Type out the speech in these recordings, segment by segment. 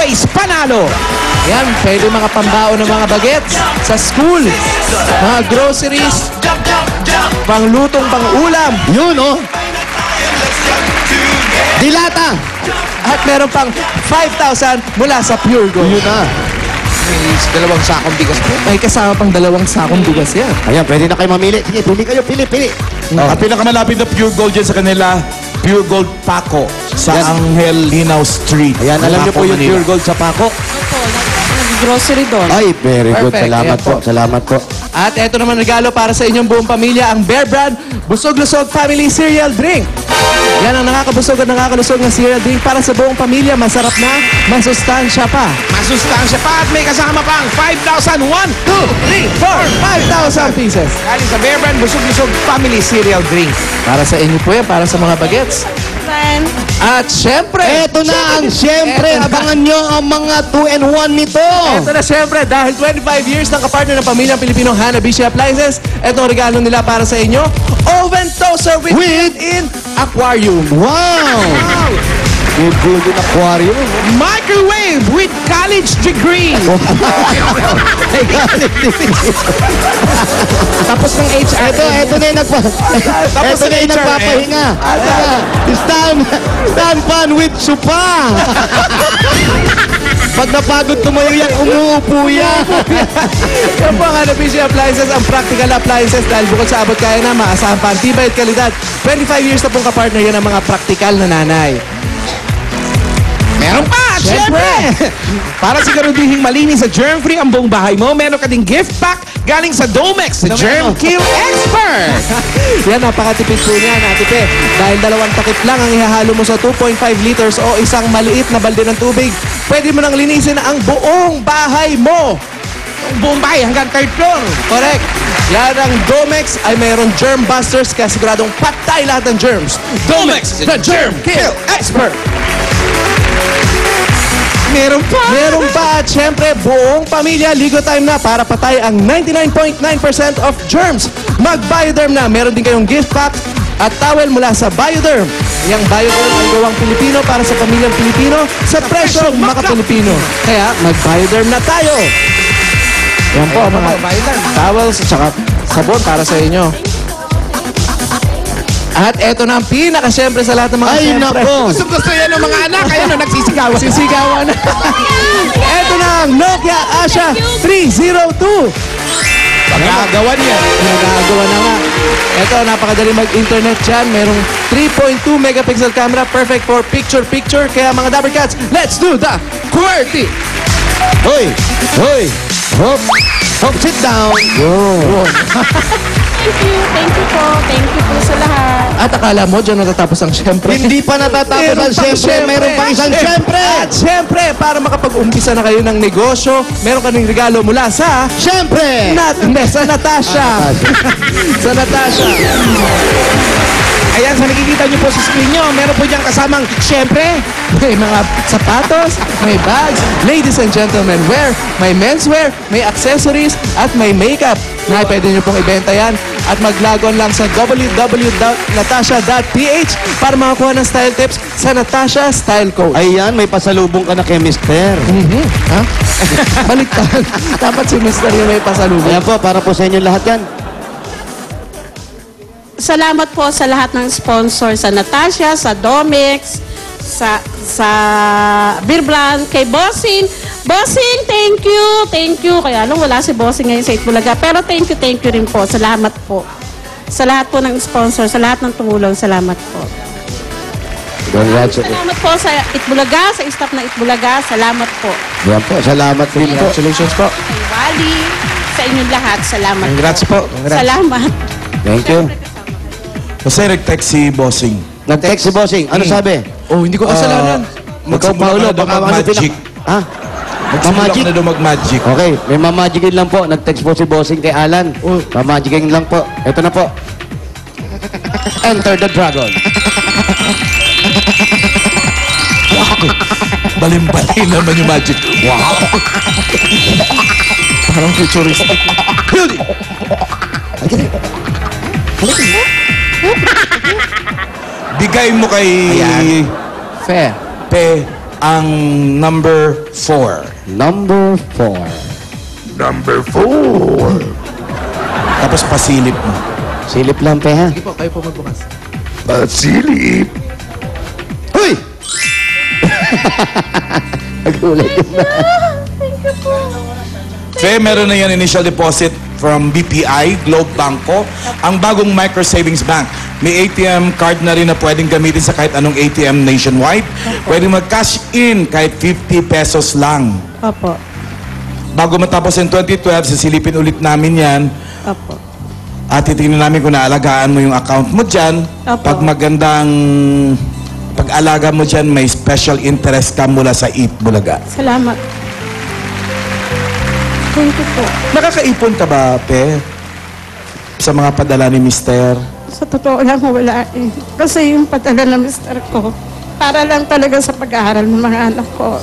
always panalo. Yan, pwede mga pambao ng mga bagets sa school, mga groceries, panglutong, pang-ulam. Yun, oh. Dilata. At meron pang 5,000 mula sa Pure Gold. Yun na. May dalawang sakong bigas po. May kasama pang dalawang sakong bigas yan. Ayan, pwede na kayo mamili. Sige, pili kayo, pili. Ang pinakamalapit na Pure Gold dyan sa kanila, Pure Gold Paco sa Yes. Angel Linaw Street. Ayan, alam niyo po Paco, yung Manila. Pure Gold sa Paco. Grocery doon. Ay, very good. Perfect. Salamat Ayan po. po. Salamat po. At eto naman regalo para sa inyong buong pamilya, ang Bear Brand Busog-Lusog Family Cereal Drink. Yan ang nakakabusog at nakakalusog na cereal drink para sa buong pamilya. Masarap na, masustansya pa. Masustansya pa at may kasama pang 5,000, 1, 2, 3, 4, 5,000 pieces. Galing sa Bear Brand Busog-Lusog Family Cereal Drink. Para sa inyo po yan, para sa mga bagets. Friend. At syempre, Eto na ang syempre. Eto na. Abangan nyo ang mga 2-in-1 nito. Ito na syempre, dahil 25 years ng kapartner ng pamilyang Pilipino Hanabishi Appliances, ito ang regalo nila para sa inyo, oven toaster with built-in aquarium. Wow! Good yung aquarium. Microwave with college degree. Tapos ng HR. Ito na yung Tapos ito na yung ng HRM. nagpapahinga. Stand pan with supa. Pag napagod tumayo yan, umuupo yan. Yan po ang Hanabishi Appliances, ang practical appliances dahil bukod sa abot kaya na, maasahan pa ang tibay at kalidad. 25 years na pong kapartner yan ang mga practical na nanay. Meron pa, syempre! Para sigurudihing malinis sa germ-free ang buong bahay mo, meron ka ding gift pack galing sa Domex, sa Germ Kill Expert! Yan, napakatipid po niya, natipe. Dahil 2 takip lang ang ihahalo mo sa 2.5 liters o isang maliit na balde ng tubig, pwede mo nang linisin ang buong bahay mo. Ang buong bahay hanggang 3rd floor. Correct. Yan ang Domex ay mayroon germ busters kaya siguradong patay lahat ng germs. Domex, the Germ Kill Expert! Meron pa! Meron pa at syempre buong pamilya ligo time na para patay ang 99.9% of germs. Mag-Bioderm na. Meron din kayong gift pack at towel mula sa Bioderm. Yung Bioderm ay gawang Pilipino para sa pamilyang Pilipino sa presyong maka-Pilipino. Kaya mag-Bioderm na tayo. Yan po ang mga towels at saka sabon para sa inyo. At eto na ang pinaka syempre sa lahat ng mga Ay, syempre. nako. Gusto yan ng mga anak, kaya na nagsisigawan. Sisigawan na. Eto na ang Nokia Asha 302. Pagkagawa niya. Nagagawa na nga. Ito, napakadali mag-internet dyan. Merong 3.2 megapixel camera. Perfect for picture-picture. Kaya mga Dapper Cats, let's do the QWERTY! Hoy! Hop! Hop, sit down. Thank you po. Thank you po sa lahat. At akala mo, dyan natatapos ang syempre. Hindi pa natatapos ang syempre. Meron pang isang syempre. At syempre, para makapag-umpisa na kayo ng negosyo, meron kaming regalo mula sa... Syempre! Sa Natasha. Sa Natasha. Ayan, sa nakikita niyo po sa screen niyo, meron po diyang kasamang, syempre, May mga sapatos, may bags, ladies and gentlemen wear, may menswear, may accessories, at may makeup. Na pwede nyo pong ibenta yan. At maglagon lang sa www.natasha.ph para makakuha ng style tips sa Natasha Style Code. Ayan, may pasalubong ka na kay Mister. Ha? Baliktad. Dapat si Mr. yung may pasalubong. Ayan po, para po sa inyo lahat yan. Salamat po sa lahat ng sponsor, sa Natasha, sa Domex, sa Beer Brand, kay Bossing. Bossing, thank you. Thank you. Kaya lang wala si Bossing ngayon sa Itbulaga. Pero thank you rin po. Salamat po. Sa lahat po ng sponsor, sa lahat ng tumulong, salamat po. Congratulations. Salamat po sa Itbulaga, sa staff ng Itbulaga. Salamat po. Yan po, salamat din po. Congratulations po. Kay Wally, sa inyong lahat, salamat Congrats po. Congrats. Salamat. Thank you. Kasi nag-text si Bossing. Nag-text si Bossing. Ano sabi? Oh, hindi ko kasalanan. Ikaw, Paolo, baka ano mag-magic. Ha? Magsimula Mag-magic? ka na daw mag-magic. Okay, may mamagicin lang po. Nag-text po si Bossing kay Alan. Mamagicin lang po. Ito na po. Enter the Dragon. Balim-balim naman yung magic. Wow! Parang futuristic. Beauty! Bigay mo kay... Fair. ang number 4. Number 4. Number 4. Tapos pasilip mo. Silip lang, pe, ha? Sige po, kayo po magbukas. Pasilip. Hoy! Nagulat yun na. Fe, meron na yan initial deposit from BPI, Globe Banco, ang bagong micro savings bank. May ATM card na rin na pwedeng gamitin sa kahit anong ATM nationwide. Pwedeng mag-cash in kahit 50 pesos lang. Opo. Bago matapos yung 2012, sisilipin ulit namin yan. Opo. At titingnan namin kung naalagaan mo yung account mo dyan. Opo. Pag magandang pag-alaga mo dyan, may special interest ka mula sa Eat Bulaga. Salamat. Thank you po. Nakakaipon ka ba, Pe? Sa mga padala ni Mister? Sa totoo lang, wala eh. Kasi yung padala ng mister ko, para lang talaga sa pag-aaral ng mga anak ko.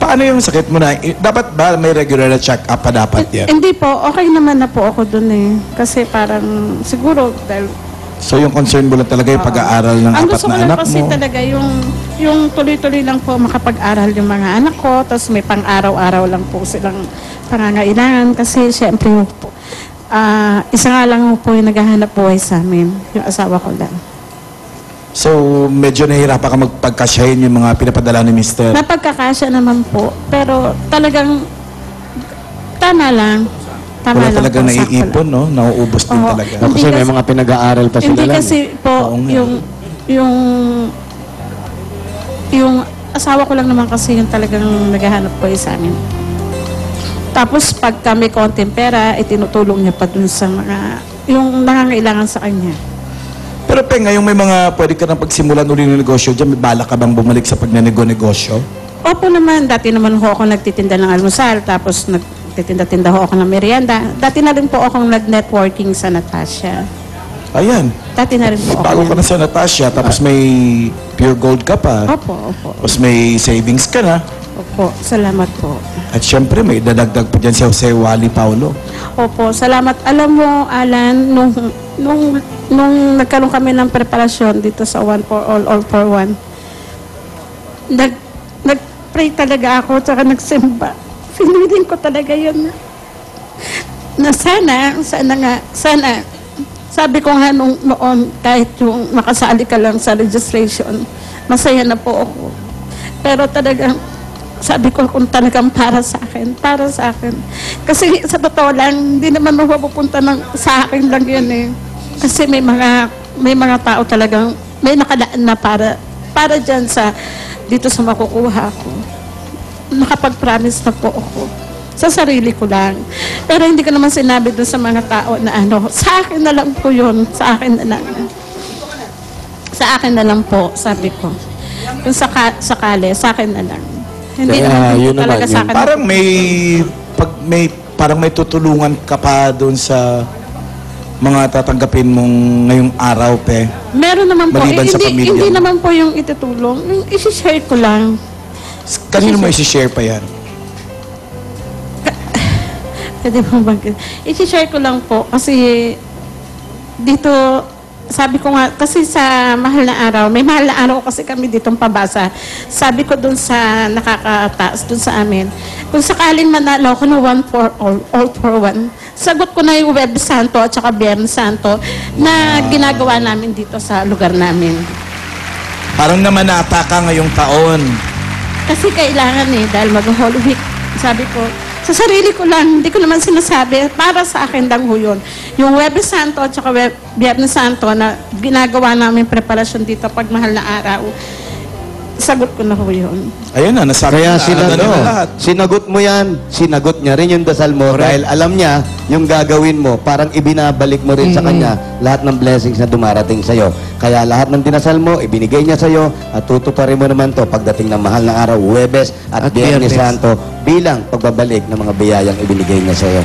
Paano yung sakit mo na? Dapat ba may regular na check-up pa dapat yan? Hindi po, okay naman na po ako dun eh. Kasi parang, siguro, dahil So yung concern mo lang talaga yung pag-aaral ng ang apat gusto na ko lang anak kasi mo? talaga yung tuloy-tuloy lang po makapag-aral yung mga anak ko, tapos may pang-araw-araw lang po silang pangangailangan kasi syempre po, isa nga lang po yung naghahanap buhay sa amin, yung asawa ko lang. So medyo nahihirapan ka magpagkasyahin yung mga pinapadala ni Mister? Napagkakasya naman po, pero talagang tama lang. Tama Wala lang talagang po, sakto naiipon, lang. no? Nauubos din Oo. talaga. Hindi Kasi may kasi- mga pinag-aaral pa sila Hindi lang. kasi po, Oo nga. yung asawa ko lang naman kasi yung talagang naghahanap po sa amin. Tapos pag kami konting pera, itinutulong niya pa dun sa mga, yung nangangailangan sa kanya. Pero Pe, ngayong may mga pwede ka nang pagsimulan uli ng negosyo dyan, may bala ka bang bumalik sa pagnanego-negosyo? Opo naman, dati naman ho ako nagtitinda ng almusal, tapos nagtitinda-tinda ho ako ng merienda. Dati na rin po akong nag-networking sa Natasha. Ayan. Dati na rin po ako. Bago ka na sa Natasha, tapos may pure gold ka pa. Opo, opo. Tapos may savings ka na. Opo, salamat po. At syempre, may dadagdag pa dyan si Jose Wally Paulo. Opo, salamat. Alam mo, Alan, nung nagkaroon kami ng preparasyon dito sa One for All for One, nag-pray talaga ako, tsaka nagsimba. Piniling ko talaga yun na sana, sabi ko nga noon, kahit yung makasali ka lang sa registration, masaya na po ako. Pero talagang, sabi ko kung talagang para sa akin. Kasi sa totoo lang, hindi naman mapupunta sa akin lang yan eh. Kasi may mga tao talagang, may nakalaan na para dyan dito sa makukuha ko. Nakapag-promise na po ako. Sa sarili ko lang. Pero hindi ko naman sinabi doon sa mga tao na sa akin na lang po yun. Sa akin na lang. Sa akin na lang po, sabi ko. Kung sakali, sa akin na lang. Hindi Kaya, naman yun po talaga naman, sa yun. akin. Parang may tutulungan ka pa doon sa mga tatanggapin mong ngayong araw, Pe. Meron naman po. Maliban sa pamilya Hindi mo. naman po yung itutulong. Yung isi-share ko lang. Kanino mo isi-share pa yan? Pwede mo bang... I-share ko lang po kasi dito, sabi ko nga, kasi sa mahal na araw, may mahal na araw kasi kami ditong pabasa. Sabi ko dun sa nakakataas, dun sa amin, kung sakaling manalo ko ng One for All for One, sagot ko na yung Web Santo at saka Biyernes Santo na ginagawa namin dito sa lugar namin. Parang namanata ka ngayong taon. Kasi kailangan dahil mag-Holy Week. Sabi ko, sa sarili ko lang, hindi ko naman sinasabi, para sa akin lang ho yun. Yung Webes Santo at saka Biyernes Santo na ginagawa namin preparasyon dito pag mahal na araw, sagot ko na ho yun. Ayun na, nasabi Kaya na lahat. sinagot mo yan, sinagot niya rin yung dasal mo dahil alam niya yung gagawin mo, parang ibinabalik mo rin sa kanya lahat ng blessings na dumarating sa'yo. Kaya lahat ng dinasal mo, ibinigay niya sa'yo at tutuparin mo naman to pagdating ng mahal na araw, Huwebes at Biyernes Santo bilang pagbabalik ng mga biyayang ibinigay niya sa'yo.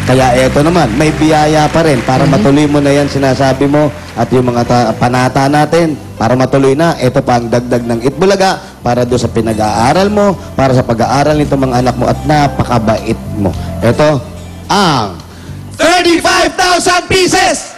Kaya eto naman, may biyaya pa rin para matuloy mo na yan sinasabi mo at yung mga panata natin para matuloy na. Ito pa ang dagdag ng Itbulaga para doon sa pinag-aaral mo, para sa pag-aaral nito mga anak mo at napakabait mo. Ito ang 35,000 pieces!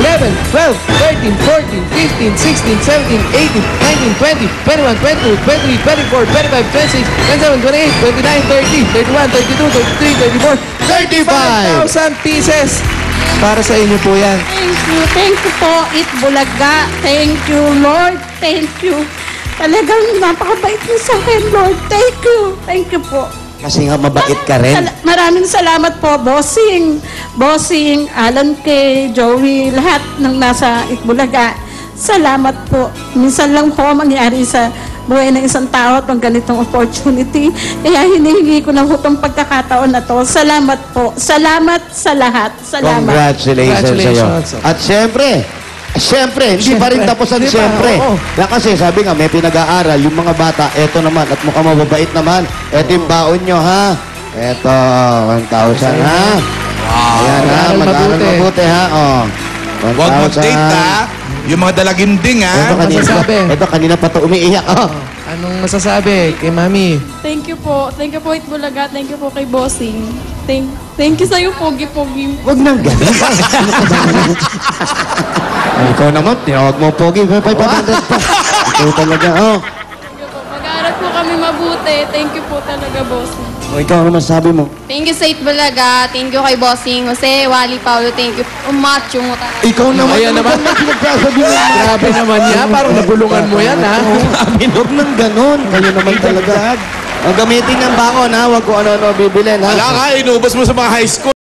11, 12, 13, 14, 15, 16, 17, 18, 19, 20, 21, 22, 23, 24, 25, 26, 27, 28, 29, 30, 31, 32, 33, 34, 35,000 pieces. Para sa inyo po yan. Thank you po, Itbulaga. Thank you, Lord. Thank you. Talagang napakabait niyo sa akin, Lord. Thank you po. Kasi nga mabait ka rin. Maraming salamat po, Bossing, Alan K, Joey, lahat ng nasa Itbulaga. Salamat po. Minsan lang po mangyari sa buhay ng isang tao itong ganitong opportunity. Kaya hinihingi ko na po itong pagkakataon na to. Salamat po. Salamat sa lahat. Salamat. Congratulations sa'yo. At Siyempre, hindi pa rin tapos ang siyempre. Na kasi sabi nga, may pinag-aaral, yung mga bata, eto naman, at mukhang mababait naman. Eto yung baon nyo, ha? Eto, 1,000, ha? Ayan, ha? Mag-aaral mabuti, ha? Oh. Huwag mag-date, ha? Yung mga dalaginding, ha? Ito, kanina pa ito umiiyak, oh. Anong masasabi kay Mami? Thank you po, Itbulaga. Thank you po kay Bossing. Thank you sa'yo, Pogi-Pogi. Huwag nang ganun. Ikaw naman, tinawag mo pogi, 500 pa. Ikaw talaga, oh. Thank you po. Mag-aaral po kami mabuti. Thank you po talaga, Bossing. O, ikaw naman sabi mo. Thank you sa Itbulaga. Thank you kay Bossing Jose, Wally, Paulo. Thank you. Macho mo talaga. Ikaw naman. Ayan naman. Pinagsasabi mo. Grabe naman niya. Parang nabulungan mo yan, ha? Huwag nang ganun. Kayo naman talaga. Ang gamitin ng baon, ha? Huwag ko ano-ano bibilin, ha? Wala ka, inubos mo sa mga high school.